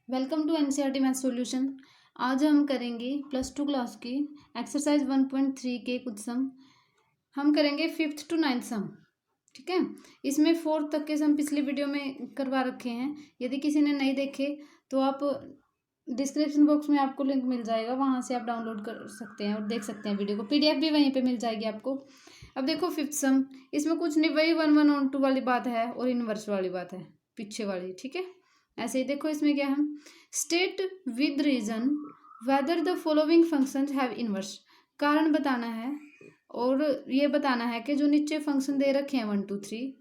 Welcome to NCERT math solution. आज हम करेंगे +2 क्लास की एक्सरसाइज 1.3 के कुछ सम। हम करेंगे 5th to 9th सम। ठीक है, इसमें 4th तक के सम पिछली वीडियो में करवा रखे हैं। यदि किसी ने नहीं देखे तो आप डिस्क्रिप्शन बॉक्स में आपको लिंक मिल जाएगा, वहाँ से आप डाउनलोड कर सकते हैं और देख सकते हैं वीडियो को। पीडीएफ भी वहीं पे मिल जाएगी आपको। अब देखो 5th सम, इसमें कुछ नहीं, वही 1 1 on 2 वाली बात है और इनवर्स वाली बात है, पीछे वाली। ठीक है, ऐसे ही देखो इसमें क्या है, state with reason whether the following functions have inverse. कारण बताना है और ये बताना है कि जो नीचे फंक्शन दे रखे हैं 1 2 3,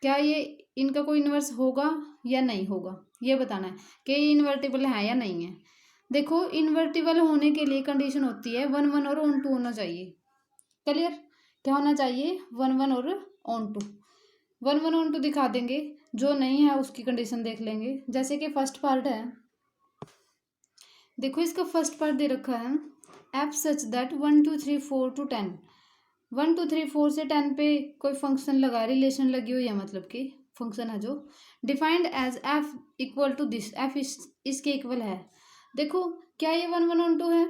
क्या ये इनका कोई इनवर्स होगा या नहीं होगा, ये बताना है कि ये इन्वर्टिबल है या नहीं है। देखो, इन्वर्टिबल होने के लिए कंडीशन होती है 1 1 और ऑन 2 होना चाहिए। क्लियर? क्या होना चाहिए? 1 1 और ऑन 2। 1 1 ऑन 2 दिखा देंगे, जो नहीं है उसकी कंडीशन देख लेंगे। जैसे कि फर्स्ट पार्ट है, देखो इसका फर्स्ट पार्ट दे रखा है एफ सच दैट 1 2 3 4 to 10। 1 2 3 4 से 10 पे कोई फंक्शन लगा, रिलेशन लगी हुई है, मतलब कि फंक्शन है जो defined as f equal to this. F इसके इक्वल है। देखो, क्या ये 1 1 ऑन 2 है?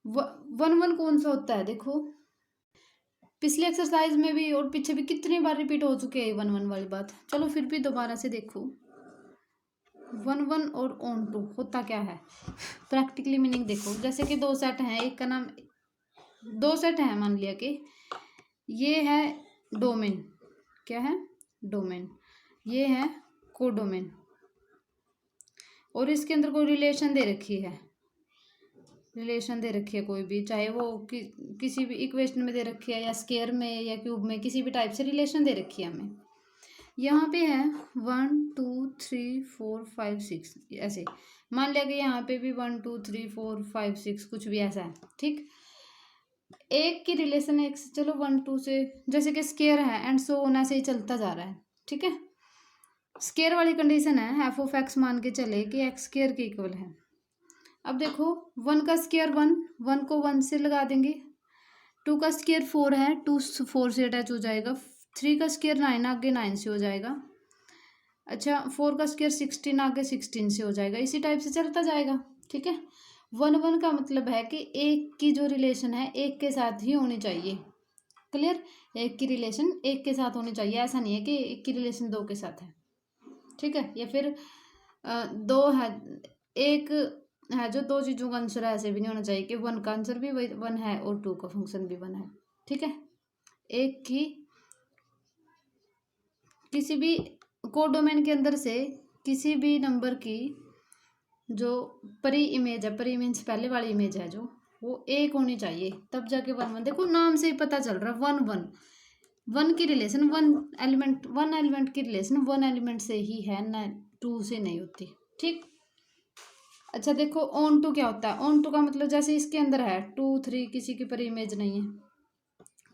1 1 कौन सा होता है? देखो, पिछले एक्सरसाइज में भी और पीछे भी कितनी बार रिपीट हो चुके हैं 1 1 वाली बात। चलो फिर भी दोबारा से देखो, 1 1 और ऑन 2 होता क्या है, प्रैक्टिकली मीनिंग देखो। जैसे कि दो सेट हैं, एक का नाम, दो सेट हैं, मान लिया कि ये है डोमेन। क्या है? डोमेन। ये है कोडोमेन और इसके अंदर कोई रिलेशन दे रखी है, रिलेशन दे रखी है कोई भी, चाहे वो किसी भी इक्वेशन में दे रखी है या स्केयर में या क्यूब में, किसी भी टाइप से रिलेशन दे रखी है हमें। यहाँ पे है 1 2 3 4 5 6, ऐसे मान लिया कि यहाँ पे भी 1 2 3 4 5 6 कुछ भी ऐसा है। ठीक, एक की रिलेशन एक से, चलो 1 2 से, जैसे कि स्केयर है एंड सो ऑन, ऐसे ही चलता जा रहा है। ठीक है, स्केयर वाली कंडीशन है एफ ऑफ एक्स, मान के चले कि एक्स स्केयर के इक्वल है। अब देखो, 1 का स्केयर 1, 1 को 1 से लगा देंगे। 2 का स्केयर 4 है, 2 4 से अटैच हो जाएगा। 3 का स्केयर 9, आगे 9 से हो जाएगा। अच्छा, 4 का स्केयर 16, आगे 16 से हो जाएगा। इसी टाइप से चलता जाएगा। ठीक है, 1 1 का मतलब है कि एक की जो रिलेशन है एक के साथ ही होनी चाहिए। क्लियर? एक की रिलेशन एक के साथ होनी चाहिए, ऐसा नहीं है कि एक की रिलेशन दो के साथ है। ठीक है, या फिर दो है, एक है जो दो चीज़ों का आंसर है, ऐसे भी नहीं होना चाहिए कि 1 का आंसर भी 1 है और 2 का फंक्शन भी 1 है। ठीक है, एक की किसी भी कोडोमेन के अंदर से किसी भी नंबर की जो परी इमेज है, परी मीन्स पहले वाली इमेज है जो, वो एक होनी चाहिए, तब जाके 1 1। देखो नाम से ही पता चल रहा है 1 1, 1 की रिलेशन, 1 एलिमेंट की रिलेशन 1 एलिमेंट से ही है ना, 2 से नहीं होती। ठीक, अच्छा देखो, ऑन टू क्या होता है? ऑन टू का मतलब जैसे इसके अंदर है 2 3, किसी की पर इमेज नहीं है,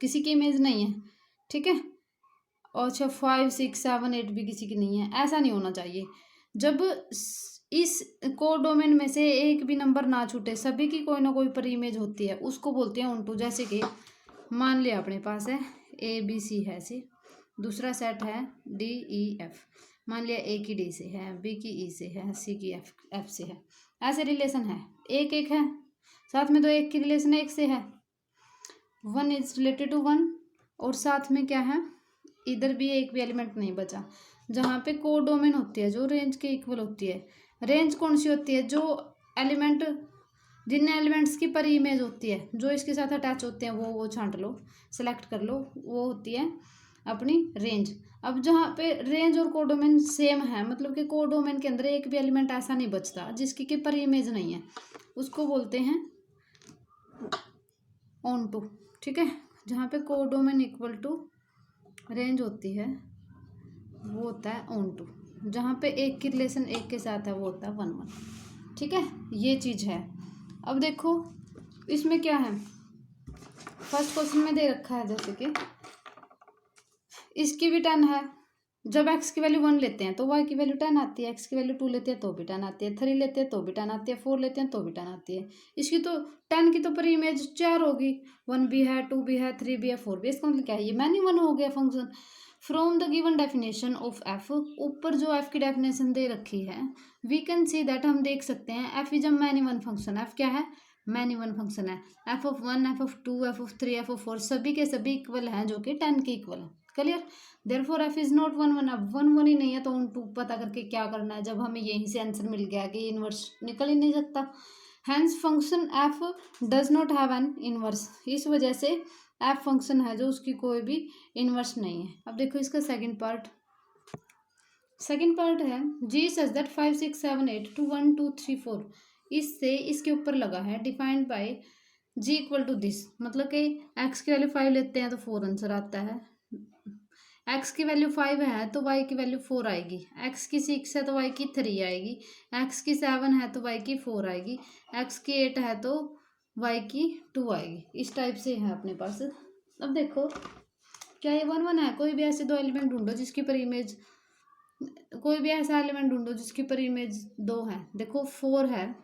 किसी की इमेज नहीं है। ठीक है, और अच्छा 5 6 7 8 भी किसी की नहीं है, ऐसा नहीं होना चाहिए। जब इस कोडोमेन में से एक भी नंबर ना छूटे, सभी की कोई ना कोई पर इमेज होती है, उसको बोलते हैं ऑन टू। जैसे कि मान लिया अपने पास है ए बी सी है से, दूसरा सेट है डी ई एफ, मान लिया ए की डी से है, बी की ई से है, सी की एफ से है, ऐसे रिलेशन है, एक एक है, साथ में तो एक की रिलेशन एक से है, 1 इज रिलेटेड टू 1, और साथ में क्या है, इधर भी एक भी एलिमेंट नहीं बचा। जहाँ पे कोडोमेन होती है जो रेंज के इक्वल होती है, रेंज कौन सी होती है? जो एलिमेंट, जिन एलिमेंट्स की पर इमेज होती है, जो इसके साथ अटैच होते हैं, वो छांट लो, सेलेक्ट कर लो, वो होती है अपनी रेंज। अब जहाँ पे रेंज और कोडोमेन सेम है, मतलब कि कोडोमेन के अंदर एक भी एलिमेंट ऐसा नहीं बचता जिसकी कि पर इमेज नहीं है, उसको बोलते हैं ऑन टू। ठीक है, जहाँ पे कोडोमेन इक्वल टू रेंज होती है वो होता है ऑन टू। जहाँ पे एक की रिलेशन एक के साथ है वो होता है 1 1। ठीक है, ये चीज़ है। अब देखो इसमें क्या है, फर्स्ट क्वेश्चन में दे रखा है जैसे कि इसकी भी 10 है। जब x की वैल्यू 1 लेते हैं तो y की वैल्यू 10 आती है, x की वैल्यू 2 लेते हैं तो भी 10 आती है, 3 लेते हैं तो भी 10 आती है, 4 लेते हैं तो भी 10 आती है। इसकी तो 10 की तो पर इमेज 4 होगी, 1 भी है, 2 भी है, 3 भी है, 4 भी है। इसका मतलब क्या है? ये मैनी 1 हो गया function. From the given definition of F, ऊपर जो एफ की डेफिनेशन दे रखी है, वी कैन सी दैट, हम देख सकते हैं f is a many one function. F क्या है? मैनी वन फंक्शन है। F of one, f of two, F of three, f of four सभी के सभी इक्वल हैं, जो कि 10 के इक्वल है। Clear? Therefore F is not one one. अब वन वन ही नहीं है तो ऑन टू पता करके क्या करना है, जब हमें यहीं से आंसर मिल गया कि इनवर्स निकल ही नहीं सकता। Hence function f does not have an inverse, इस वजह से एफ फंक्शन है जो उसकी कोई भी इनवर्स नहीं है। अब देखो इसका सेकंड पार्ट है जी सच दैट 5 6 7 8 2 1 2 3 4, इससे इसके ऊपर लगा है defined by g equal to this, मतलब कि एक्स की वैल्यू 5 लेते हैं तो 4 आंसर आता है। एक्स की वैल्यू 5 है तो वाई की वैल्यू 4 आएगी। एक्स की 6 है तो वाई की 3 आएगी। एक्स की 7 है तो वाई की 4 आएगी। एक्स की 8 है तो वाई की 2 आएगी। इस टाइप से है अपने पास। अब देखो क्या ये 1 1 है? कोई भी ऐसे दो एलिमेंट ढूंढो जिसकी पर इमेज, कोई भी ऐसा एलिमेंट ढूंढो जिसकी पर इमेज 2 है। देखो 4 है,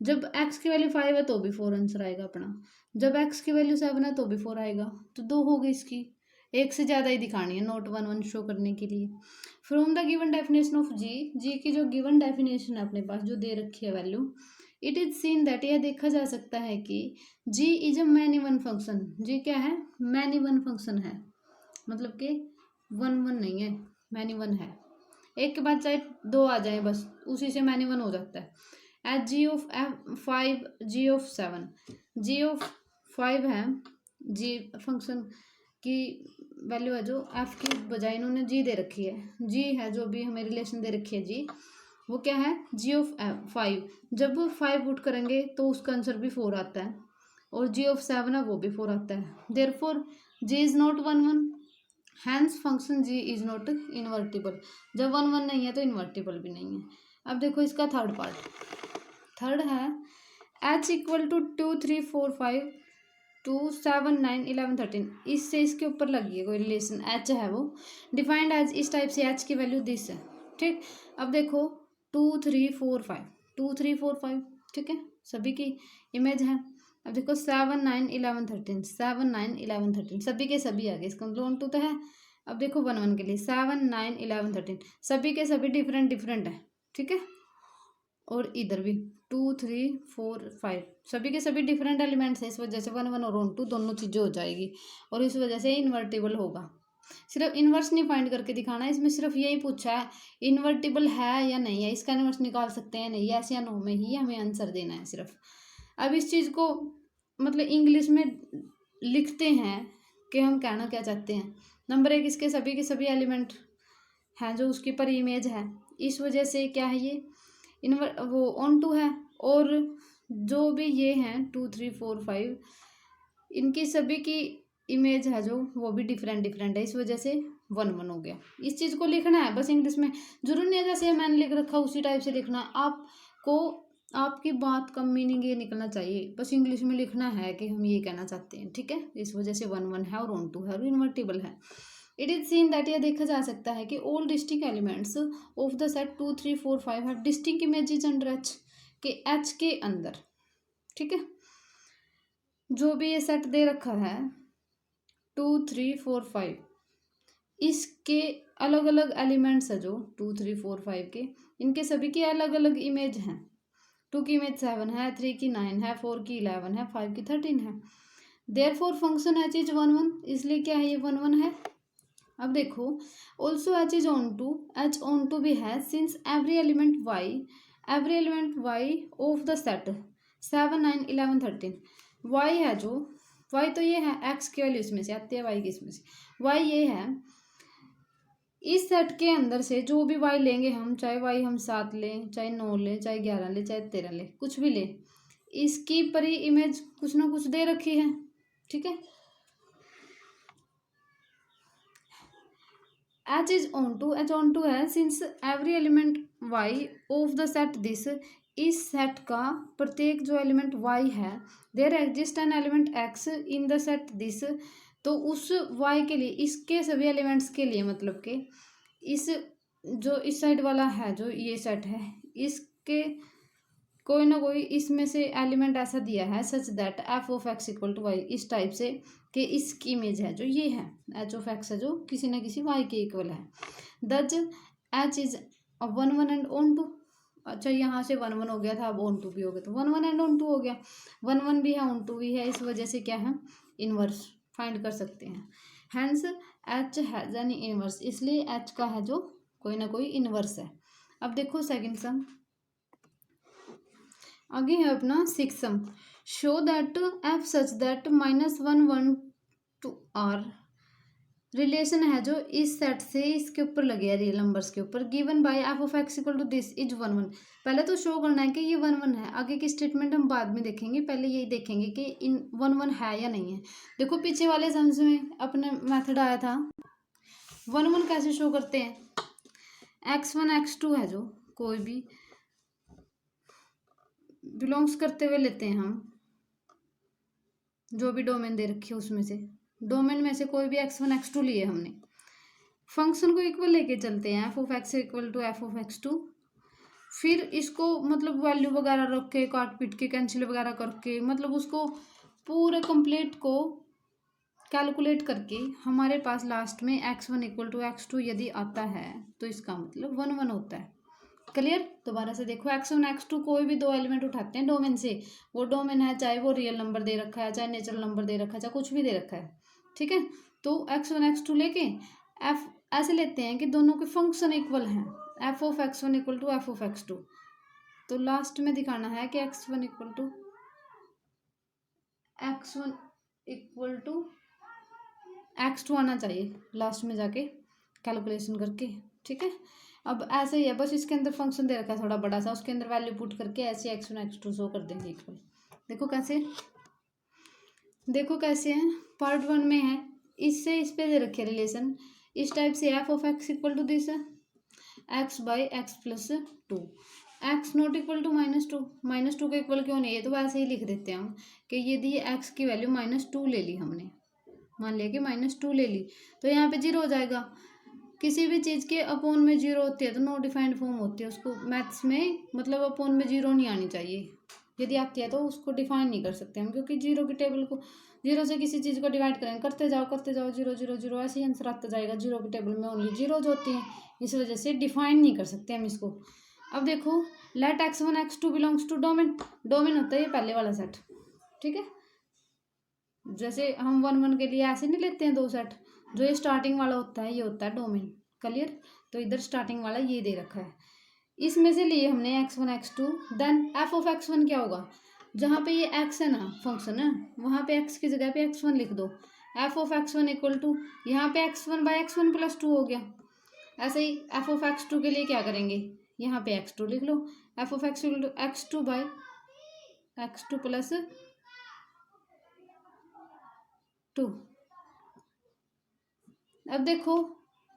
जब एक्स की वैल्यू 5 है तो भी 4 आंसर आएगा अपना, जब एक्स की वैल्यू 7 है तो भी 4 आएगा, तो 2 हो गई इसकी। एक से ज़्यादा ही दिखानी है, नोट 1 1 शो करने के लिए। From the given definition of G, G की जो गिवन डेफिनेशन है अपने पास जो दे रखी है value, it is seen that, यह देखा जा सकता है कि G is a many one function. G क्या है? मैनी वन फंक्शन है, मतलब कि 1 1 नहीं है, मैनी वन है। एक के बाद चाहे 2 आ जाए बस उसी से मैनी वन हो जाता है। H g of F5, g of 7, g of 5 है, जी फंक्शन की वैल्यू है जो एफ की बजाय इन्होंने जी दे रखी है। जी है जो भी हमें रिलेशन दे रखी है जी, वो क्या है? जी ऑफ 5। जब 5 पुट करेंगे तो उसका आंसर भी 4 आता है, और जी ऑफ 7 है वो भी 4 आता है। Therefore g is not 1 1, hence function g is not invertible. जब 1 1 नहीं है तो इन्वर्टिबल भी नहीं है। अब देखो इसका थर्ड है एच इक्वल टू 2 3 4 5 2 7 9 11 13, इससे इसके ऊपर लगी है कोई रिलेशन, एच है वो डिफाइंड एज, इस टाइप से एच की वैल्यू दिस है। ठीक, अब देखो 2 3 4 5 2 3 4 5, ठीक है, सभी की इमेज है। अब देखो 7 9 11 13 7 9 11 13 सभी के सभी आ गए, इसका मतलब 1 2 तो है। अब देखो 1 1 के लिए 7 9 11 13 सभी के सभी डिफरेंट है, ठीक है। और इधर भी 2 3 4 5 सभी के सभी डिफरेंट एलिमेंट्स हैं, इस वजह से 1 1 और 1 2 दोनों चीज़ें हो जाएगी, और इस वजह से इन्वर्टिबल होगा। सिर्फ इन्वर्स नहीं फाइंड करके दिखाना है, इसमें सिर्फ यही पूछा है इन्वर्टिबल है या नहीं है, इसका इन्वर्स निकाल सकते हैं नहीं, यस या नो में ही हमें आंसर देना है सिर्फ। अब इस चीज़ को मतलब इंग्लिश में लिखते हैं कि हम कहना क्या चाहते हैं। नंबर 1, इसके सभी के सभी एलिमेंट हैं जो उसके पर इमेज है, इस वजह से क्या है ये वो ऑन टू है, और जो भी ये हैं 2 3 4 5 इनकी सभी की इमेज है जो वो भी डिफरेंट है, इस वजह से 1 1 हो गया। इस चीज़ को लिखना है बस इंग्लिश में, जरूरी नहीं है जैसे मैंने लिख रखा उसी टाइप से लिखना है आपको। आपकी बात का मीनिंग ये निकलना चाहिए, बस इंग्लिश में लिखना है कि हम ये कहना चाहते हैं, ठीक है। इस वजह से 1 1 है और ऑन टू है और इन्वर्टिबल है। इट इज सीन दैट, यह देखा जा सकता है कि all distinct elements of the set 2 3 4 5 have distinct images under H, के एच के अंदर, ठीक है। जो भी ये सेट दे रखा है 2 3 4 5 इसके अलग अलग एलिमेंट्स है जो 2 3 4 5 के, इनके सभी की अलग अलग इमेज हैं। 2 की इमेज 7 है, 3 की 9 है, 4 की 11 है, 5 की 13 है। देयरफॉर फंक्शन एच इज 1 1, इसलिए क्या है ये 1 1 है। अब देखो also h is onto, H onto भी है since every element Y of the set 7 9 11 13 y है जो, वाई तो ये है एक्स की वैल्यू इसमें से आती है, वाई की इसमें से, वाई ये है इस सेट के अंदर से जो भी वाई लेंगे हम, चाहे वाई हम 7 लें, चाहे 9 लें, चाहे 11 लें, चाहे 13 लें, कुछ भी लें, इसकी परी इमेज कुछ ना कुछ दे रखी है, ठीक है। H is onto, H onto है since every element Y of the set this, इस सेट का प्रत्येक जो एलिमेंट वाई है, there exist an element X in the set this, तो उस वाई के लिए इसके सभी एलिमेंट्स के लिए, मतलब कि इस जो इस साइड वाला है जो ये सेट है इसके कोई ना कोई इसमें से एलिमेंट ऐसा दिया है such that f of x equal to y, इस टाइप से कि इसकी इमेज है जो ये है एच ऑफ एक्स है जो किसी ना किसी वाई के इक्वल है। Thus h is 1 1 and onto. अच्छा यहाँ से 1 1 हो गया था, अब ऑन टू भी हो गया, तो 1 1 एंड ऑन टू हो गया, 1 1 भी है ऑन टू भी है, इस वजह से क्या है इनवर्स फाइंड कर सकते हैं। Hence h has an inverse, इसलिए एच का है जो कोई ना कोई इनवर्स है। अब देखो सेकंड सम, आगे है अपना six sum. Show that f such that -1 1 to R relation है जो इस सेट से इसके ऊपर लगे है रियल नंबर्स के ऊपर, given by F of x equal to this is 1 1। पहले तो शो करना है कि ये 1 1 है, आगे की स्टेटमेंट हम बाद में देखेंगे, पहले यही देखेंगे कि इन 1 1 है या नहीं है। देखो पीछे वाले सम्स में अपने मेथड आया था 1 1 कैसे शो करते हैं, x1 x2 है जो कोई भी बिलोंग्स करते हुए लेते हैं हम, जो भी डोमेन दे रखी है उसमें से, डोमेन में से कोई भी x1 x2 लिए हमने, फंक्शन को इक्वल लेके चलते हैं f of x equal to F of x2, फिर इसको मतलब वैल्यू वगैरह रख के काट पीट के कैंसिल वगैरह करके मतलब उसको पूरे कंप्लीट को कैलकुलेट करके हमारे पास लास्ट में x1 इक्वल टू x2 यदि आता है तो इसका मतलब 1 1 होता है। क्लियर? दोबारा से देखो x1 x2 कोई भी दो एलिमेंट उठाते हैं डोमेन से, वो डोमेन है चाहे वो रियल नंबर दे रखा है चाहे नेचुरल नंबर दे रखा है चाहे कुछ भी दे रखा है, ठीक है। तो x1 x2 लेके f ऐसे लेते हैं कि दोनों के फंक्शन इक्वल हैं, f of x1 equal to F of x2, तो लास्ट में दिखाना है कि x1 इक्वल टू x2 आना चाहिए लास्ट में जाके कैलकुलेशन करके, ठीक है। अब ऐसे ही है, बस इसके अंदर फंक्शन दे रखा है थोड़ा बड़ा सा, उसके अंदर वैल्यू पुट करके ऐसे x1 x2 शो कर देंगे इक्वल। देखो कैसे, देखो कैसे है, पार्ट 1 में है इससे इस पे दे रखे रिलेशन इस टाइप से, f of x equal to this x by x plus 2, x not equal to -2 के इक्वल क्यों नहीं है, तो वैसे ही लिख देते हैं हम कि यदि एक्स की वैल्यू -2 ले ली हमने, मान लिया कि -2 ले ली तो यहाँ पे 0 हो जाएगा। किसी भी चीज़ के अपोन में 0 होती है तो नो डिफाइंड फॉर्म होती है, उसको मैथ्स में मतलब अपोन में 0 नहीं आनी चाहिए, यदि आती है तो उसको डिफाइन नहीं कर सकते हम, क्योंकि 0 की टेबल को 0 से किसी चीज़ को डिवाइड करेंगे, करते जाओ 0 0 0 ऐसे ही आंसर आता जाएगा, 0 की टेबल में ओनली 0 होती हैं, इस वजह से डिफाइन नहीं कर सकते हम इसको। अब देखो let x1 x2 belongs to domain, domain होता है ये पहले वाला सेट, ठीक है। जैसे हम 1 1 के लिए ऐसे नहीं लेते हैं दो सेट, जो ये स्टार्टिंग वाला होता है ये होता है डोमेन। क्लियर? तो इधर स्टार्टिंग वाला ये दे रखा है, इसमें से लिए हमने x1 x2, then f of x1 क्या होगा, जहाँ पे ये x है ना फंक्शन है वहाँ पे x की जगह पे x1 लिख दो, F of x1 equal to यहाँ पे x1 बाई x1 प्लस 2 हो गया। ऐसे ही एफ ऑफ x2 के लिए क्या करेंगे, यहाँ पे x2 लिख लो, F of x equal to x2 by x2 plus 2। अब देखो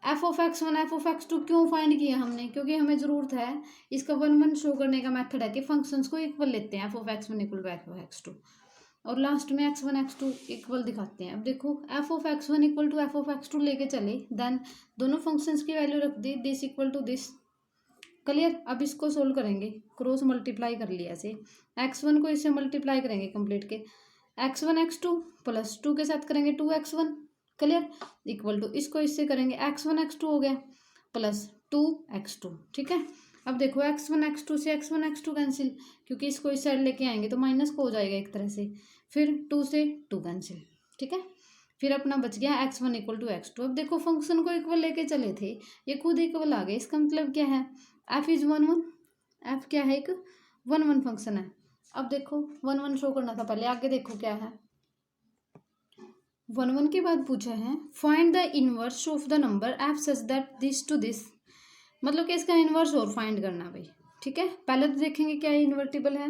F of x1 F of x2 क्यों फाइंड किया हमने, क्योंकि हमें ज़रूरत है इसका 1 1 शो करने का मेथड है कि फंक्शंस को इक्वल लेते हैं, f of x1 equal to F of x2 और लास्ट में x1 x2 इक्वल दिखाते हैं। अब देखो F of x1 equal to F of x2 लेके चले, देन दोनों फंक्शंस की वैल्यू रख दी, this equal to this. Clear? अब इसको सोल्व करेंगे, क्रॉस मल्टीप्लाई कर लिया ऐसे, x1 को इससे मल्टीप्लाई करेंगे कंप्लीट के, x1 x2 प्लस 2 के साथ करेंगे 2x1, क्लियर, इक्वल टू इसको इससे करेंगे x1 x2 हो गया प्लस 2x2, ठीक है। अब देखो x1 x2 से x1 x2 कैंसिल, क्योंकि इसको इस साइड लेके आएंगे तो माइनस को हो जाएगा एक तरह से, फिर 2 से 2 कैंसिल, ठीक है। फिर अपना बच गया x1 इक्वल टू x2। अब देखो फंक्शन को इक्वल लेके चले थे, ये खुद इक्वल आ गए, इसका मतलब क्या है, f इज 1 1, f क्या है, एक 1 1 फंक्शन है। अब देखो 1 1 शो करना था पहले, आगे देखो क्या है, 1 1 के बाद पूछा है find the inverse of the number f such that this to this, मतलब कि इसका इनवर्स और फाइंड करना भाई, ठीक है। पहले तो देखेंगे क्या ये इन्वर्टिबल है,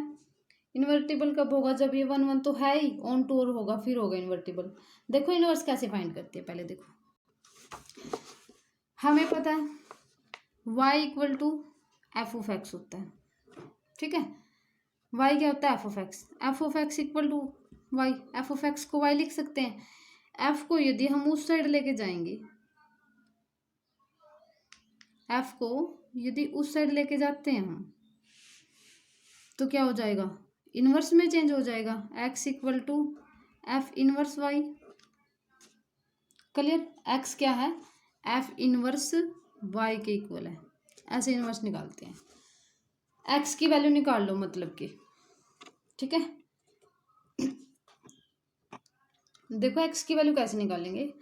इन्वर्टिबल कब होगा, जब ये 1 1 तो है ही, ऑन टू और होगा फिर होगा इन्वर्टिबल। देखो इनवर्स कैसे फाइंड करते हैं, पहले देखो हमें पता है y equal to F of x होता है, ठीक है। y क्या होता है, f of x equal to y, f of x को y लिख सकते हैं, f को यदि हम उस साइड लेके जाएंगे, f को यदि उस साइड लेके जाते हैं हम तो क्या हो जाएगा, इनवर्स में चेंज हो जाएगा, x equal to F inverse y. Clear, x क्या है, एफ इनवर्स y के इक्वल है। ऐसे इनवर्स निकालते हैं, x की वैल्यू निकाल लो मतलब कि, ठीक है। देखो x की वैल्यू कैसे निकालेंगे,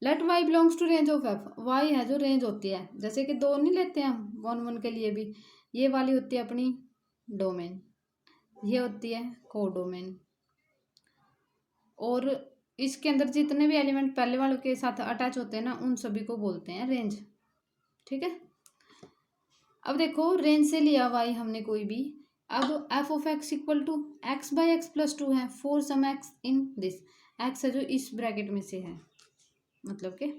let y belongs to range of f, y है जो रेंज होती है, जैसे कि दो नहीं लेते हैं हम वन वन के लिए भी, ये वाली होती है अपनी डोमेन, ये होती है कोडोमेन, और इसके अंदर जितने भी एलिमेंट पहले वालों के साथ अटैच होते हैं ना, उन सभी को बोलते हैं रेंज, ठीक है। अब देखो रेंज से लिया y हमने कोई भी, अब F of x equal to X by x plus two है, for some X in this, X है जो इस ब्रैकेट में से है, मतलब के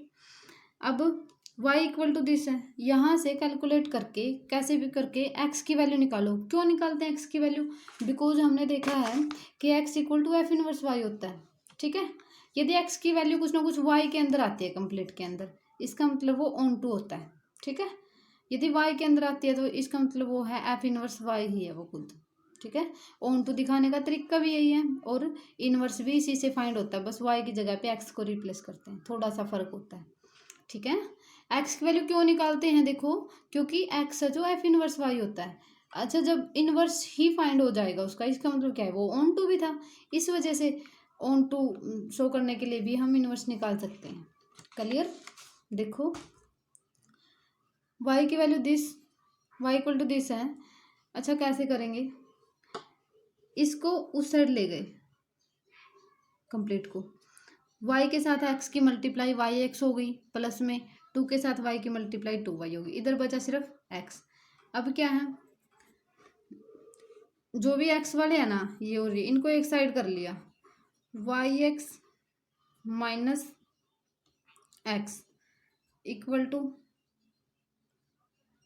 अब y इक्वल टू दिस है, यहाँ से कैलकुलेट करके कैसे भी करके x की वैल्यू निकालो। क्यों निकालते हैं x की वैल्यू, बिकॉज हमने देखा है कि x equal to F inverse y होता है, ठीक है। यदि x की वैल्यू कुछ ना कुछ y के अंदर आती है कंप्लीट के अंदर, इसका मतलब वो ऑन टू होता है, ठीक है। यदि y के अंदर आती है तो इसका मतलब वो है एफ इनवर्स y ही है वो खुद, ठीक है। ऑन टू दिखाने का तरीका भी यही है, और इनवर्स भी इसी से फाइंड होता है, बस y की जगह पे x को रिप्लेस करते हैं, थोड़ा सा फर्क होता है, ठीक है। x की वैल्यू क्यों निकालते हैं, देखो क्योंकि x है जो एफ इनवर्स y होता है। अच्छा, जब इनवर्स ही फाइंड हो जाएगा उसका, इसका मतलब क्या है, वो ऑन टू भी था, इस वजह से ऑन टू शो करने के लिए भी हम इनवर्स निकाल सकते हैं। क्लियर, देखो y की value this, y equal to this है। अच्छा कैसे करेंगे, इसको उस साइड ले गए कंप्लीट को, y के साथ x की मल्टीप्लाई वाई एक्स हो गई, प्लस में टू के साथ y की मल्टीप्लाई टू वाई होगी, इधर बचा सिर्फ x। अब क्या है, जो भी x वाले हैं ना ये और ये, इनको एक साइड कर लिया, y x minus x equal to,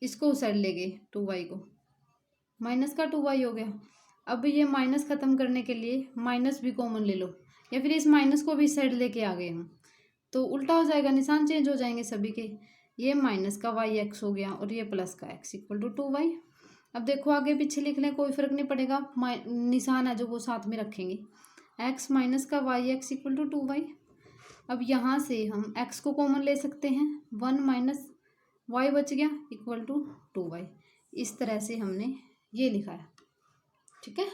इसको उस साइड ले गए टू वाई को, माइनस का टू वाई हो गया। अब ये माइनस खत्म करने के लिए माइनस भी कॉमन ले लो, या फिर इस माइनस को भी इस साइड लेके आ गए हम, तो उल्टा हो जाएगा, निशान चेंज हो जाएंगे सभी के, ये माइनस का वाई एक्स हो गया और ये प्लस का x equal to two y. अब देखो आगे पीछे लिख लें कोई फर्क नहीं पड़ेगा, निशान है जो वो साथ में रखेंगे, एक्स माइनस का y x equal to two y. अब यहाँ से हम एक्स को कॉमन ले सकते हैं, वन माइनस वाई बच गया इक्वल टू टू वाई, इस तरह से हमने ये लिखा है, ठीक है।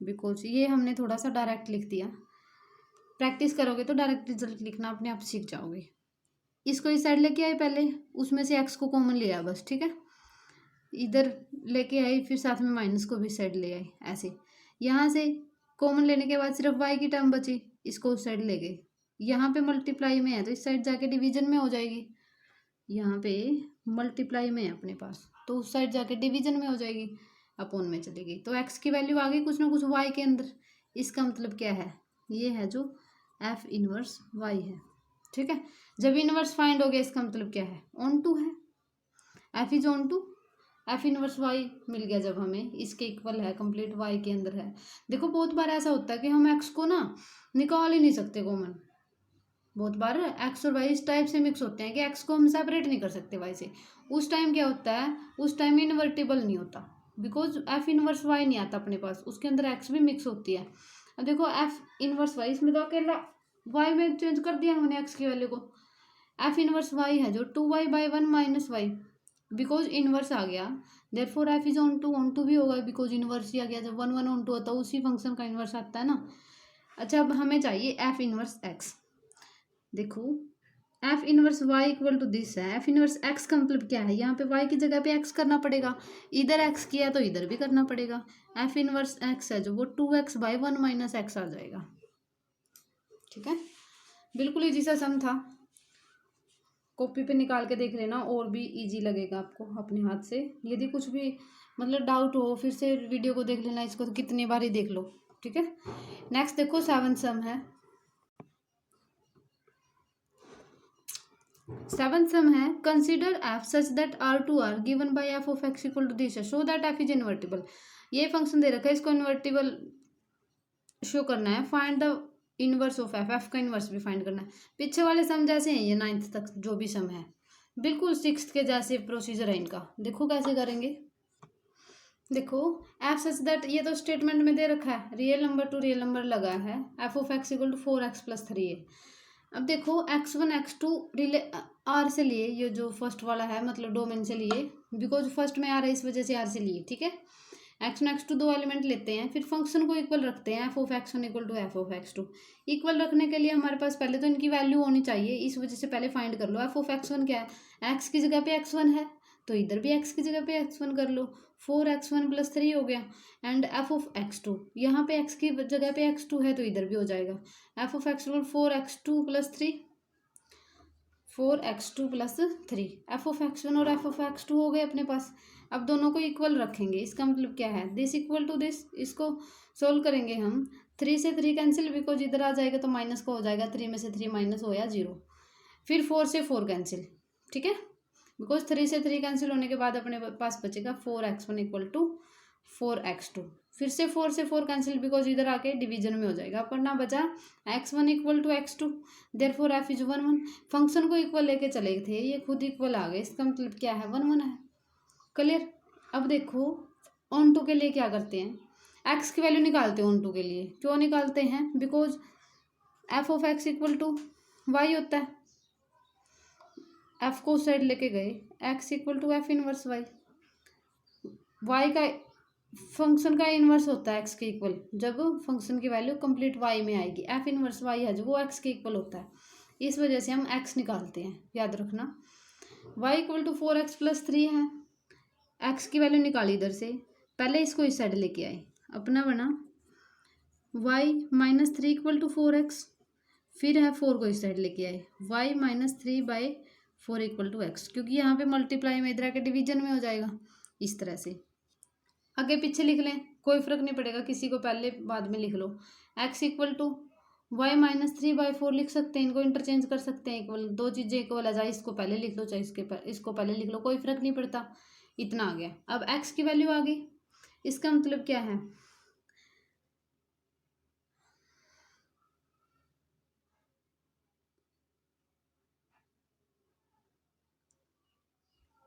बिकॉज ये हमने थोड़ा सा डायरेक्ट लिख दिया, प्रैक्टिस करोगे तो डायरेक्ट रिजल्ट लिखना अपने आप सीख जाओगे। इसको इस साइड लेके आए पहले, उसमें से एक्स को कॉमन ले आया बस, ठीक है। इधर लेके आई, फिर साथ में माइनस को भी साइड ले आई, ऐसे यहाँ से कॉमन लेने के बाद सिर्फ वाई की टर्म बची, इसको उस साइड ले गए, यहाँ पे मल्टीप्लाई में है तो इस साइड जाके डिवीजन में हो जाएगी, यहाँ पे मल्टीप्लाई में है अपने पास तो उस साइड जाके डिवीजन में हो जाएगी, अपोन में चलेगी, तो एक्स की वैल्यू आ गई कुछ ना कुछ वाई के अंदर, इसका मतलब क्या है, ये है जो एफ इनवर्स वाई है, ठीक है। जब इनवर्स फाइंड हो गया इसका मतलब क्या है, ऑन टू है, F is onto, F inverse Y मिल गया जब हमें, इसके इक्वल है, कंप्लीट वाई के अंदर है। देखो बहुत बार ऐसा होता है कि हम एक्स को ना निकाल ही नहीं सकते कॉमन, बहुत बार एक्स और वाई इस टाइप से मिक्स होते हैं कि एक्स को हम सेपरेट नहीं कर सकते वाई से, उस टाइम क्या होता है, उस टाइम इन्वर्टिबल नहीं होता, बिकॉज एफ इनवर्स वाई नहीं आता अपने पास, उसके अंदर एक्स भी मिक्स होती है। अब देखो एफ इनवर्स वाई, इसमें तो अकेला वाई में चेंज कर दिया हमने एक्स की वैल्यू को, एफ इनवर्स वाई है जो two Y by one minus Y, because inverse आ गया therefore F is onto भी होगा, बिकॉज इनवर्स ही आ गया, जब वन वन ऑन टू होता है उसी फंक्शन का इनवर्स आता है ना। अच्छा अब हमें चाहिए एफ इनवर्स एक्स, देखो f inverse Y equal to this है, एफ इनवर्स एक्स का मतलब क्या है, यहाँ पे वाई की जगह पे एक्स करना पड़ेगा, इधर एक्स किया तो इधर भी करना पड़ेगा, एफ इनवर्स एक्स है जो वो two X by one minus X आ जाएगा, ठीक है। बिल्कुल इजी सा सम था, कॉपी पे निकाल के देख लेना और भी इजी लगेगा आपको अपने हाथ से। यदि कुछ भी मतलब डाउट हो फिर से वीडियो को देख लेना, इसको तो कितनी बार ही देख लो, ठीक है। नेक्स्ट देखो सेवन सम है, सेवन सम है, consider F such that R to R given by F of x equal to this है, show that F is invertible. ये फंक्शन दे रखा है, इसको इन्वर्टिबल शो करना है, find the inverse of F, F का इनवर्स भी फाइंड करना है। पीछे वाले सम जैसे हैं ये नाइन्थ तक जो भी सम है, बिल्कुल सिक्स्थ के जैसे प्रोसीजर है इनका, देखो कैसे करेंगे। देखो एफ सच दैट, ये तो स्टेटमेंट में दे रखा है, real number to real number लगा है, f of x equal to 4x+3 है। अब देखो x1 x2 रिले आर से लिए, ये जो फर्स्ट वाला है मतलब डोमेन से लिए, बिकॉज फर्स्ट में आर है इस वजह से आर से लिए, ठीक है। x1 x2 दो एलिमेंट लेते हैं, फिर फंक्शन को इक्वल रखते हैं, f of x1 equal to F of x2। Equal रखने के लिए हमारे पास पहले तो इनकी वैल्यू होनी चाहिए, इस वजह से पहले फाइंड कर लो एफ ऑफ x1 क्या है, x की जगह पे x1 है तो इधर भी x की जगह पे x1 कर लो, 4x1+3 हो गया। एंड एफ ऑफ x2, यहाँ पे x की जगह पे x2 है तो इधर भी हो जाएगा, F of x2 4x2+3, 4x2+3, F of x1 और एफ ऑफ x2 हो गए अपने पास। अब दोनों को इक्वल रखेंगे, इसका मतलब क्या है, दिस इक्वल टू दिस, इसको सोल्व करेंगे हम, 3 से 3 कैंसिल, बिकॉज इधर आ जाएगा तो माइनस का हो जाएगा, 3 में से 3 माइनस हो या 0, फिर 4 से 4 कैंसिल, ठीक है, बिकॉज 3 से 3 कैंसिल होने के बाद अपने पास बचेगा 4x1 इक्वल टू 4x2, फिर से 4 से 4 कैंसिल, बिकॉज इधर आके डिवीजन में हो जाएगा, अपना बचा x1 equal to x2, therefore f is 1 1। Function को इक्वल लेके चले थे, ये खुद इक्वल आ गए, इसका मतलब क्या है 1 1 है, क्लियर। अब देखो ऑन टू के लिए क्या करते हैं, x की वैल्यू निकालते हैं ऑन टू के लिए, क्यों निकालते हैं, because f of x equal to y होता है, एफ को उस साइड लेके गए, x equal to F inverse y, y का फंक्शन का इन्वर्स होता है एक्स के इक्वल, जब फंक्शन की वैल्यू कंप्लीट वाई में आएगी, एफ इनवर्स वाई है जो वो एक्स के इक्वल होता है, इस वजह से हम एक्स निकालते हैं, याद रखना। वाई इक्वल टू 4x+3 है, एक्स की वैल्यू निकाली इधर से, पहले इसको इस साइड लेके आए, अपना बना y-3 इक्वल टू 4x, फिर है 4 को इस साइड लेके आए, y-3/4 इक्वल टू x, क्योंकि यहाँ पे मल्टीप्लाई में इधर के डिवीजन में हो जाएगा, इस तरह से आगे पीछे लिख लें, कोई फर्क नहीं पड़ेगा, किसी को पहले बाद में लिख लो, x इक्वल टू y-3/4 लिख सकते हैं, इनको इंटरचेंज कर सकते हैं, इक्वल दो चीज़ें इक्वल आ जाए, इसको पहले लिख लो चाहे इसको पहले लिख लो, कोई फर्क नहीं पड़ता, इतना आ गया। अब x की वैल्यू आ गई, इसका मतलब क्या है,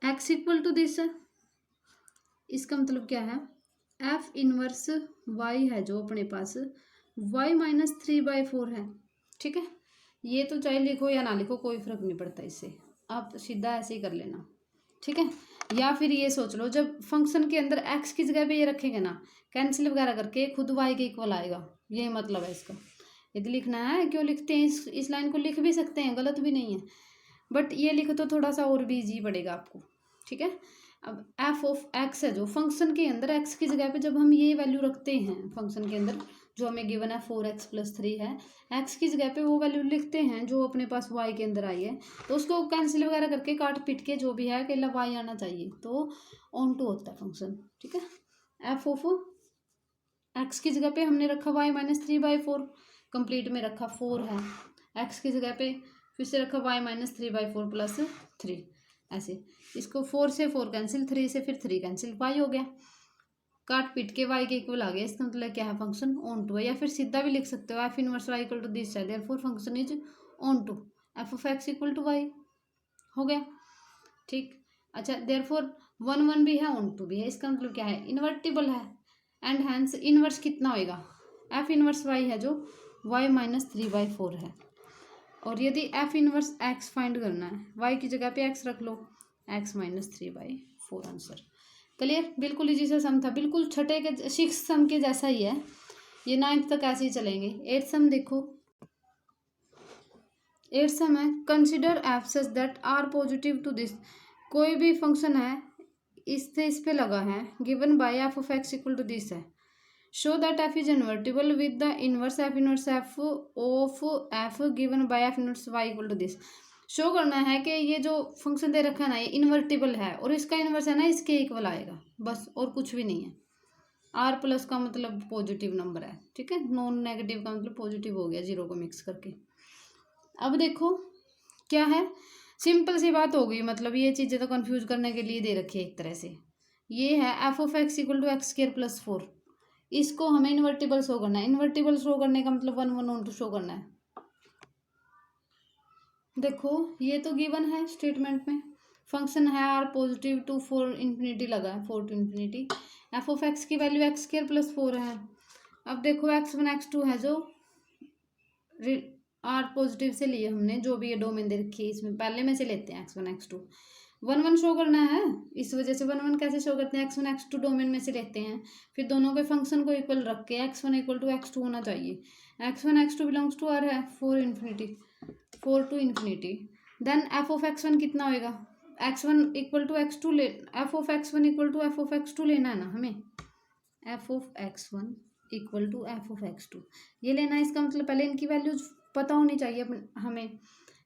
x इक्वल टू दिस, इसका मतलब क्या है, एफ इनवर्स वाई है जो अपने पास y-3/4 है, ठीक है। ये तो चाहे लिखो या ना लिखो कोई फर्क नहीं पड़ता, इससे आप सीधा ऐसे ही कर लेना, ठीक है। या फिर ये सोच लो, जब फंक्शन के अंदर x की जगह पे ये रखेंगे ना, कैंसिल वगैरह करके खुद y के इक्वल आएगा, ये मतलब है इसका। यदि लिखना है, क्यों लिखते हैं, इस लाइन को लिख भी सकते हैं, गलत भी नहीं है, बट ये लिखो तो थोड़ा सा और भी ईजी पड़ेगा आपको, ठीक है। अब एफ ऑफ एक्स है जो फंक्शन के अंदर, एक्स की जगह पे जब हम ये वैल्यू रखते हैं फंक्शन के अंदर, जो हमें गिवन है 4x+3 है, एक्स की जगह पे वो वैल्यू लिखते हैं जो अपने पास वाई के अंदर आई है, तो उसको कैंसिल वगैरह करके काट पीट के जो भी है अकेला वाई आना चाहिए, तो ऑन टू होता है फंक्शन, ठीक है। एफ ऑफ एक्स की जगह पे हमने रखा y-3/4, कंप्लीट में रखा 4 है, एक्स की जगह पे फिर से रखा y-3/4 + 3, ऐसे इसको 4 से 4 कैंसिल, 3 से फिर 3 कैंसिल, वाई हो गया, काट पीट के वाई के इक्वल आ गया, इसका मतलब क्या है, फंक्शन ऑन टू है। या फिर सीधा भी लिख सकते हो, F inverse Y equal to this है, therefore function is onto, F of x equal to Y, हो गया, ठीक। अच्छा, देयरफॉर 1 1 भी है, ऑन टू भी है, इसका मतलब क्या है, इन्वर्टिबल है, एंड हैंस इनवर्स कितना होएगा, एफ इनवर्स वाई है जो y-3/4 है, और यदि एफ इनवर्स एक्स फाइंड करना है, वाई की जगह पे एक्स रख लो, x-3/4 आंसर, क्लियर। बिल्कुल इजी सा सम था, बिल्कुल छठे के 6th सम के जैसा ही है, ये 9th तक ऐसे ही चलेंगे। 8th सम देखो, 8th सम है, consider F such that R positive to this, कोई भी फंक्शन है इससे इस पे लगा है, given by F of x equal to this है, show that F is invertible with the inverse F of F given by F inverse Y equal to this. Show करना है कि ये जो फंक्शन दे रखा है ना, ये इन्वर्टिबल है, और इसका इन्वर्स है ना इसके इक्वल आएगा, बस और कुछ भी नहीं है। आर प्लस का मतलब पॉजिटिव नंबर है, ठीक है, नॉन नेगेटिव का मतलब पॉजिटिव हो गया, 0 को मिक्स करके। अब देखो क्या है, सिंपल सी बात हो गई, मतलब ये चीज़ें तो कंफ्यूज करने के लिए दे रखी है एक तरह से। ये है f of x equal to x² + 4, इसको हमें इन्वर्टिबल शो करना है, इन्वर्टिबल शो करने का मतलब 1 1 ऑन टू शो करना है। देखो ये तो गिवन है स्टेटमेंट में, फंक्शन है आर पॉजिटिव टू 4 इन्फिनिटी लगा है, 4 to infinity, F of x की वैल्यू एक्स स्क्वायर प्लस 4 है। अब देखो x1 x2 है जो आर पॉजिटिव से लिए हमने, जो भी ये डोमेन दे रखी है इसमें पहले में से लेते हैं x1 x2। 1 1 शो करना है, इस वजह से 1 1 कैसे शो करते हैं, x1 x2 डोमेन में से लेते हैं, फिर दोनों के फंक्शन को इक्वल रख के x1 इक्वल टू x2 होना चाहिए। x1 x2 belongs to R है 4 to infinity. Then f of x1 कितना होएगा, x1 इक्वल टू x2 ले, f of x1 equal to F of x2 लेना है ना हमें, f of x1 equal to F of x2 ये लेना है। इसका मतलब पहले इनकी वैल्यूज पता होनी चाहिए हमें।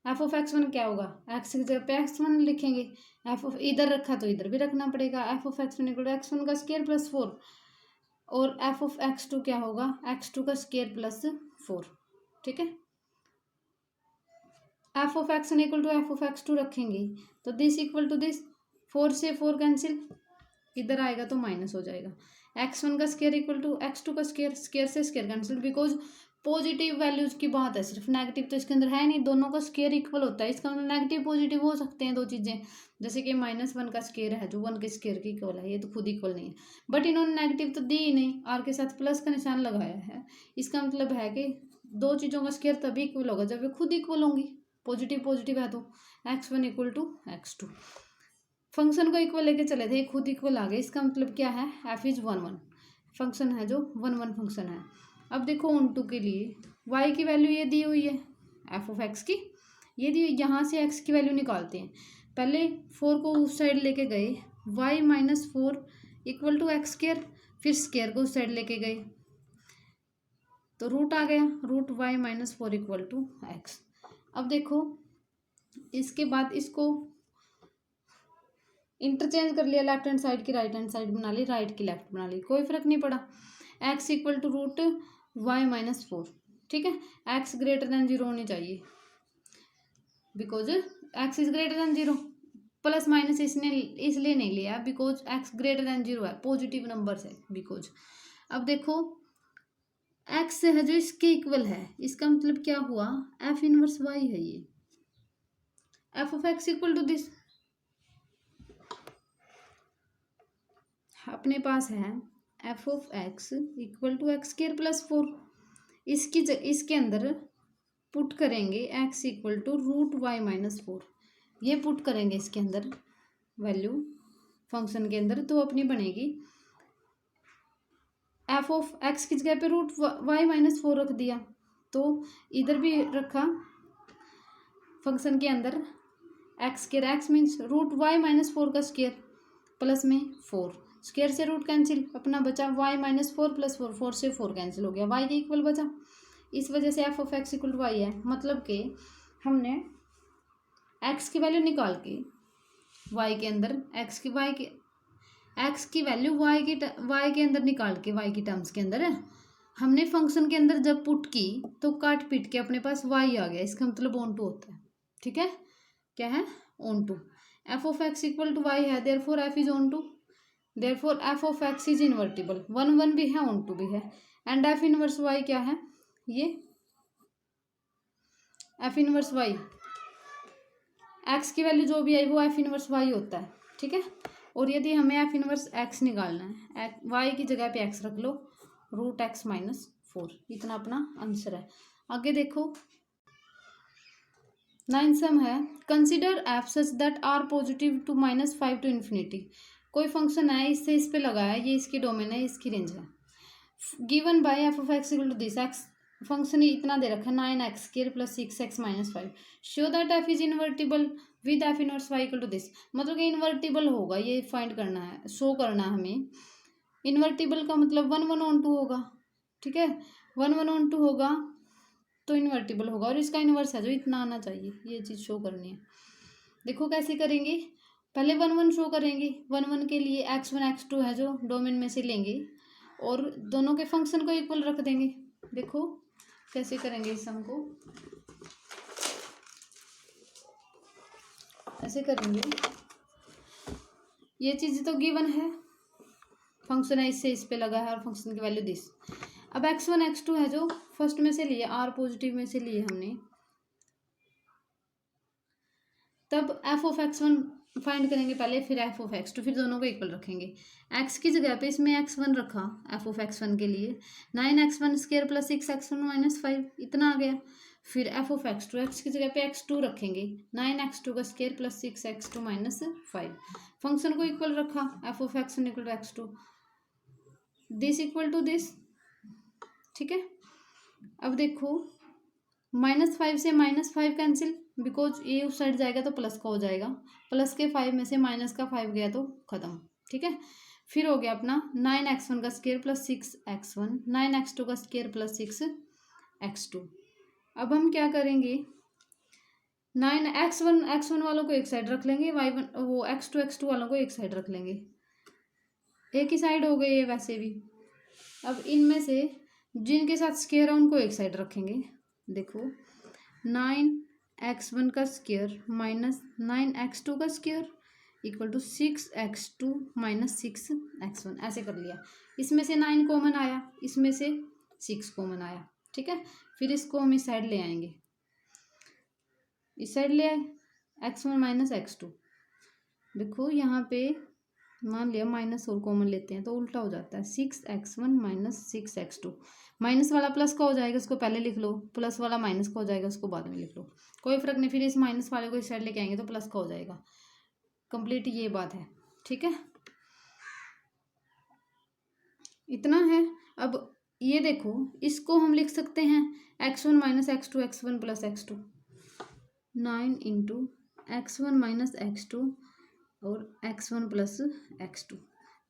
एफ ऑफ x1 क्या होगा, x की जगह पे x1 लिखेंगे, एफ ऑफ इधर रखा तो इधर भी रखना पड़ेगा, F of x1 equal to x1 का स्क्वायर प्लस 4, और एफ ऑफ x2 क्या होगा, x2 का स्क्वायर प्लस 4। ठीक है, f of x1 equal to F of x2 रखेंगे तो दिस इक्वल टू दिस, 4 से 4 कैंसिल, इधर आएगा तो माइनस हो जाएगा। x1 का स्क्वायर इक्वल टू x2 का स्क्वायर, स्क्वायर से square cancel, because positive values की बात है, सिर्फ नेगेटिव तो इसके अंदर है नहीं, दोनों का स्क्वायर इक्वल होता है। इसका मतलब नेगेटिव पॉजिटिव हो सकते हैं दो चीज़ें, जैसे कि -1 का स्क्वायर है जो 1 के स्क्वायर की इक्वल है, ये तो खुद इक्वल नहीं है, बट इन्होंने नेगेटिव तो दी ही नहीं, आर के साथ प्लस का निशान लगाया है। इसका मतलब है कि दो चीज़ों का स्क्वायर तभी इक्वल होगा जब वे खुद इक्वल होंगी, पॉजिटिव पॉजिटिव है तो। x1 equal to x2, function को इक्वल लेके चले थे, खुद इक्वल आ गए, इसका मतलब क्या है, f इज 1 1, फंक्शन है जो 1 1 फंक्शन है। अब देखो ऑन टू के लिए y की वैल्यू ये दी हुई है, एफ ऑफ x की ये दी हुई, यहाँ से x की वैल्यू निकालते हैं। पहले 4 को उस साइड लेके गए, y minus 4 equal to x square, फिर स्क्वायर को उस साइड लेके गए तो रूट आ गया, root y minus 4 equal to x. अब देखो इसके बाद इसको इंटरचेंज कर लिया, लेफ्ट हैंड साइड की राइट हैंड साइड बना ली, राइट की लेफ्ट बना ली, कोई फर्क नहीं पड़ा। x equal to root y minus 4, ठीक है, x ग्रेटर देन 0 होनी चाहिए, because x is greater than 0, plus minus इसने इसलिए नहीं लिया बिकॉज x ग्रेटर देन 0 है, पॉजिटिव नंबर है बिकॉज। अब देखो x है जो इसके इक्वल है, इसका मतलब क्या हुआ, f इनवर्स y है ये, f of x equal to this, अपने पास है f of x equal to x square plus 4, इसके अंदर पुट करेंगे x equal to root y minus 4, ये पुट करेंगे इसके अंदर वैल्यू फंक्शन के अंदर, तो अपनी बनेगी f ऑफ x की जगह पे रूट y माइनस 4 रख दिया, तो इधर भी रखा फंक्शन के अंदर x square, x means root y minus 4 का स्क्वायर प्लस में 4, स्क्वायर से रूट कैंसिल, अपना बचा y माइनस 4 प्लस 4, 4 से 4 कैंसिल हो गया, y के इक्वल बचा, इस वजह से f of x equal to Y है। मतलब कि हमने x की वैल्यू निकाल के y के अंदर x की वैल्यू y के अंदर निकाल के y की टर्म्स के अंदर है, हमने फंक्शन के अंदर जब पुट की तो काट पीट के अपने पास y आ गया, इसका मतलब ऑन टू होता है। ठीक है, क्या है, onto, F of x equal to Y है, therefore F is onto, therefore F of X is invertible, 1 1 भी है, ऑन टू भी है, एंड एफ इनवर्स वाई क्या है, ये एफ इनवर्स वाई, एक्स की वैल्यू जो भी आई वो एफ इनवर्स वाई होता है। ठीक है, और यदि हमें एफ इनवर्स एक्स निकालना है, वाई की जगह पे एक्स रख लो, रूट एक्स माइनस 4, इतना अपना आंसर है। आगे देखो 9 सम है, consider F such that R positive to -5 to infinity, कोई फंक्शन है इससे इस पे लगाया, ये इसकी डोमेन है, इसकी रेंज है, given by F of x equal to this, x function इतना दे रखा है 9x square plus 6x minus 5, show that F is invertible with f inverse Y equal to this, मतलब कि इन्वर्टिबल होगा, ये फाइंड करना है, शो करना है हमें। इन्वर्टिबल का मतलब 1 1 ऑन 2 होगा, ठीक है, 1 1 ऑन 2 होगा तो इन्वर्टिबल होगा, और इसका इन्वर्स है जो इतना आना चाहिए, ये चीज़ शो करनी है। देखो कैसे करेंगे, पहले 1 1 शो करेंगे, 1 1 के लिए x1 x2 है जो डोमेन में से लेंगे और दोनों के फंक्शन को इक्वल रख देंगे। देखो कैसे करेंगे इस सम को, ऐसे करेंगे, ये चीज़ तो गिवन है, फंक्शन है इससे इस पे लगा है और फंक्शन की वैल्यू दिस। अब x1 x2 है जो फर्स्ट में से लिए, आर पॉजिटिव में से लिए हमने, तब एफ ऑफ x1 फाइंड करेंगे पहले, फिर एफ ऑफ एक्स टू, फिर दोनों को इक्वल रखेंगे। एक्स की जगह पे इसमें x1 रखा एफ ऑफ x1 के लिए, 9x1 square plus 6x1 minus 5, इतना आ गया। फिर एफ ऑफ x2, एक्स की जगह पे x2 रखेंगे, 9x2 का square plus 6x2 minus 5। Function को इक्वल रखा, f of x1 equal to x2, this equal to this, ठीक है। अब देखो -5 से -5 कैंसिल, बिकॉज ये उस साइड जाएगा तो प्लस का हो जाएगा, प्लस के 5 में से माइनस का 5 गया तो खत्म, ठीक है। फिर हो गया अपना 9x1 का स्क्वायर प्लस 6x1, 9x2 का स्क्वायर प्लस 6x2। अब हम क्या करेंगे, 9x1 वालों को एक साइड रख लेंगे, y1 वो x2 वालों को एक साइड रख लेंगे, एक ही साइड हो गए ये वैसे भी। अब इनमें से जिनके साथ स्क्वायर है उनको एक साइड रखेंगे। देखो 9x1 का स्क्वायर माइनस 9x2 का square equal to 6x2 minus 6x1, ऐसे कर लिया। इसमें से 9 कॉमन आया, इसमें से 6 कॉमन आया, ठीक है। फिर इसको हम इस साइड ले आएंगे, इस साइड ले आए x1 माइनस x2। देखो यहाँ पे मान लिया माइनस और कॉमन लेते हैं तो उल्टा हो जाता है, 6x1 माइनस 6x2। माइनस वाला प्लस का हो जाएगा, उसको पहले लिख लो, प्लस वाला माइनस का हो जाएगा, उसको बाद में लिख लो, कोई फर्क नहीं। फिर इस माइनस वाले को इस साइड लेके आएंगे तो प्लस का हो जाएगा। कंप्लीट ये बात है, ठीक है, इतना है। अब ये देखो इसको हम लिख सकते हैं x1 minus x2 x1 plus x2, 9 into x1 minus x2 और x1 plus x2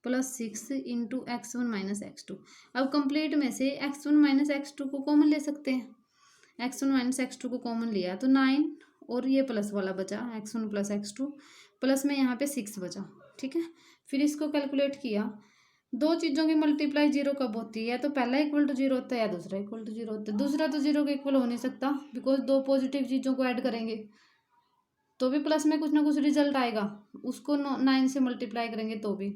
plus 6 into x1 minus x2। अब कंप्लीट में से x1 माइनस x2 को कॉमन ले सकते हैं, x1 माइनस x2 को कॉमन लिया तो 9 और ये प्लस वाला बचा x1 प्लस x2, प्लस में यहाँ पे 6 बचा, ठीक है। फिर इसको कैलकुलेट किया, दो चीज़ों की मल्टीप्लाई जीरो कब होती है, तो पहला इक्वल टू जीरो होता है या दूसरा इक्वल टू जीरो होता है। दूसरा तो जीरो के इक्वल हो नहीं सकता, बिकॉज दो पॉजिटिव चीज़ों को ऐड करेंगे तो भी प्लस में कुछ ना कुछ रिजल्ट आएगा, उसको 9 से मल्टीप्लाई करेंगे तो भी,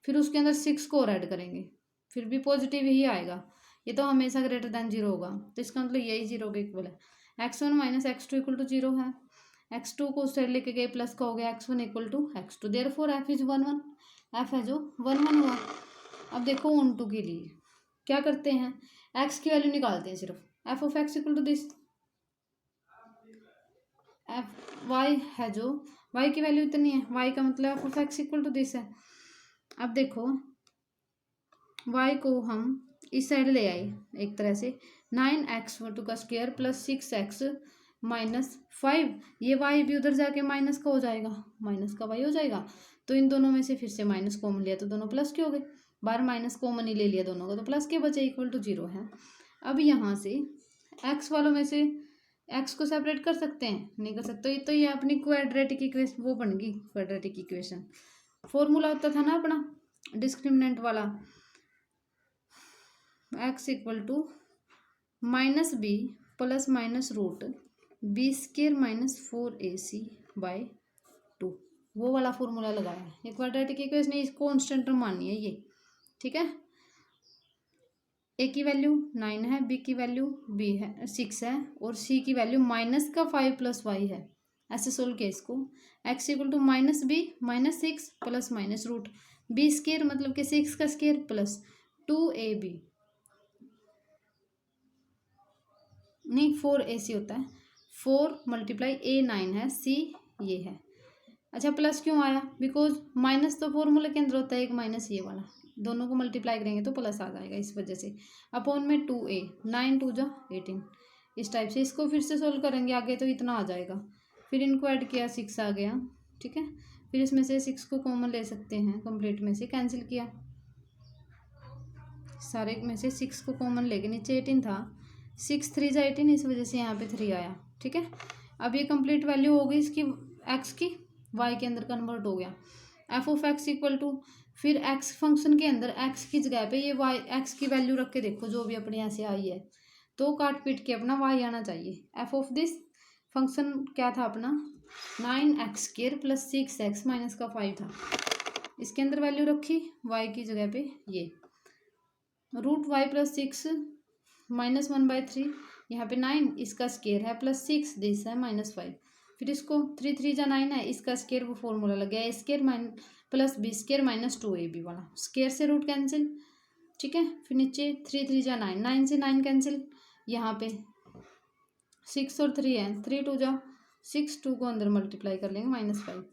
फिर उसके अंदर 6 को और ऐड करेंगे फिर भी पॉजिटिव ही आएगा, ये तो हमेशा ग्रेटर देन जीरो होगा। तो इसका मतलब यही जीरो के इक्वल है। x1 minus x2 equal to zero है, x2 को उस साइड लेके गए प्लस का हो गया x1 equal to x2, therefore f is 1 1, f है जो 1 1 हुआ। अब देखो ऑन टू के लिए क्या करते हैं, x की वैल्यू निकालते हैं सिर्फ, f of x equal to this, f y है जो y की वैल्यू इतनी है, y का मतलब f of x equal to this है। अब देखो y को हम इस साइड ले आए एक तरह से, 9x2 का स्क्वायर प्लस 6x माइनस 5, ये y भी उधर जाके माइनस का हो जाएगा, माइनस का y हो जाएगा। तो इन दोनों में से फिर से माइनस कॉमन लिया तो दोनों प्लस के हो गए, बार माइनस कॉमन ही ले लिया दोनों को तो प्लस के बचे, इक्वल टू जीरो है। अब यहाँ से x वालों में से x को सेपरेट कर सकते हैं, नहीं कर सकते, तो ये अपनी क्वाड्रेटिक इक्वेशन वो बन गई, क्वाड्रेटिक इक्वेशन। फॉर्मूला होता था ना अपना डिस्क्रिमिनेंट वाला, x equal to minus b plus minus root b square minus 4ac by 2, वो वाला फॉर्मूला लगाया है। ये क्वाड्रेटिक इक्वेशन है, इसको कांस्टेंट टर्म मानिए ये, ठीक है। ए की वैल्यू 9 है, बी की वैल्यू 6 है और सी की वैल्यू माइनस का 5 प्लस वाई है। ऐसे सोल्व किया इसको, x equal to minus b minus 6 plus minus root b square मतलब कि 6 का स्क्वायर प्लस 2ab, नहीं 4ac होता है, 4 मल्टीप्लाई a 9 है, c ये है। अच्छा प्लस क्यों आया, बिकॉज माइनस तो फॉर्मूला के अंदर होता है, एक माइनस ये वाला, दोनों को मल्टीप्लाई करेंगे तो प्लस आ जाएगा, इस वजह से अपॉन में 2a, 9 2 जा 18, इस टाइप से। इसको फिर से सोल्व करेंगे आगे तो इतना आ जाएगा, फिर इनको ऐड किया 6 आ गया, ठीक है। फिर इसमें से 6 को कॉमन ले सकते हैं, कंप्लीट में से कैंसिल किया, सारे में से 6 को कॉमन लेके नीचे 18 था, 6 3 जा 18, इस वजह से यहाँ पे 3 आया, ठीक है। अब ये कंप्लीट वैल्यू हो गई इसकी x की, y के अंदर कन्वर्ट हो गया, f of x equal to, फिर x फंक्शन के अंदर x की जगह पे ये y x की वैल्यू रख के देखो, जो भी अपने यहाँ से आई है तो काट पीट के अपना y आना चाहिए। एफ ऑफ दिस फंक्शन क्या था अपना, 9x² प्लस 6x माइनस का 5 था, इसके अंदर वैल्यू रखी y की जगह पे, ये रूट y प्लस 6 माइनस 1/3, यहाँ पे 9 इसका स्क्वायर है प्लस 6 दिस है माइनस 5, फिर इसको 3 3 जा 9 है, इसका स्केयर वो फॉर्मूला लग गया, A square plus B square minus 2ab वाला, स्केयर से रूट कैंसिल, ठीक है। फिर नीचे 3 3 जा 9, 9 से 9 कैंसिल, यहाँ पे 6 और 3 है, 3 2 जा 6, 2 को अंदर मल्टीप्लाई कर लेंगे -5।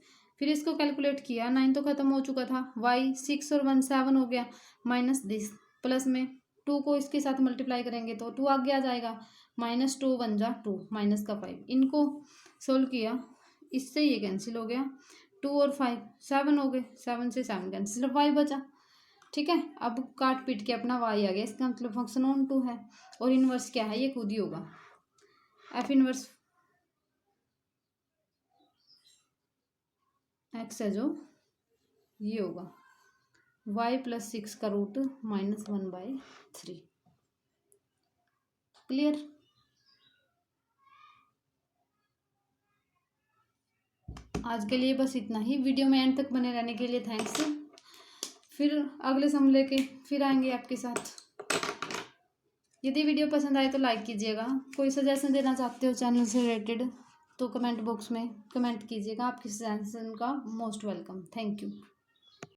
फिर इसको कैलकुलेट किया, 9 तो खत्म हो चुका था, y 6 और 1 7 हो गया, माइनस दिस प्लस में 2 को इसके साथ मल्टीप्लाई करेंगे तो 2 आगे आ जाएगा, -2 1 जा 2 माइनस का 5। इनको सोल्व किया, इससे ये कैंसिल हो गया, 2 और 5 7 हो गए, 7 से 7 कैंसिल, सिर्फ y बचा, ठीक है। अब काट पीट के अपना y आ गया, इसका मतलब फंक्शन ऑन टू है, और इनवर्स क्या है, ये खुद ही होगा, एफ इनवर्स एक्स है जो ये होगा y प्लस 6 का रूट -1/3। क्लियर। आज के लिए बस इतना ही, वीडियो में एंड तक बने रहने के लिए थैंक्स। फिर अगले सम लेके फिर आएंगे आपके साथ। यदि वीडियो पसंद आए तो लाइक कीजिएगा, कोई सजेशन देना चाहते हो चैनल से रिलेटेड तो कमेंट बॉक्स में कमेंट कीजिएगा, आपकी सजेशन का मोस्ट वेलकम। Thank you.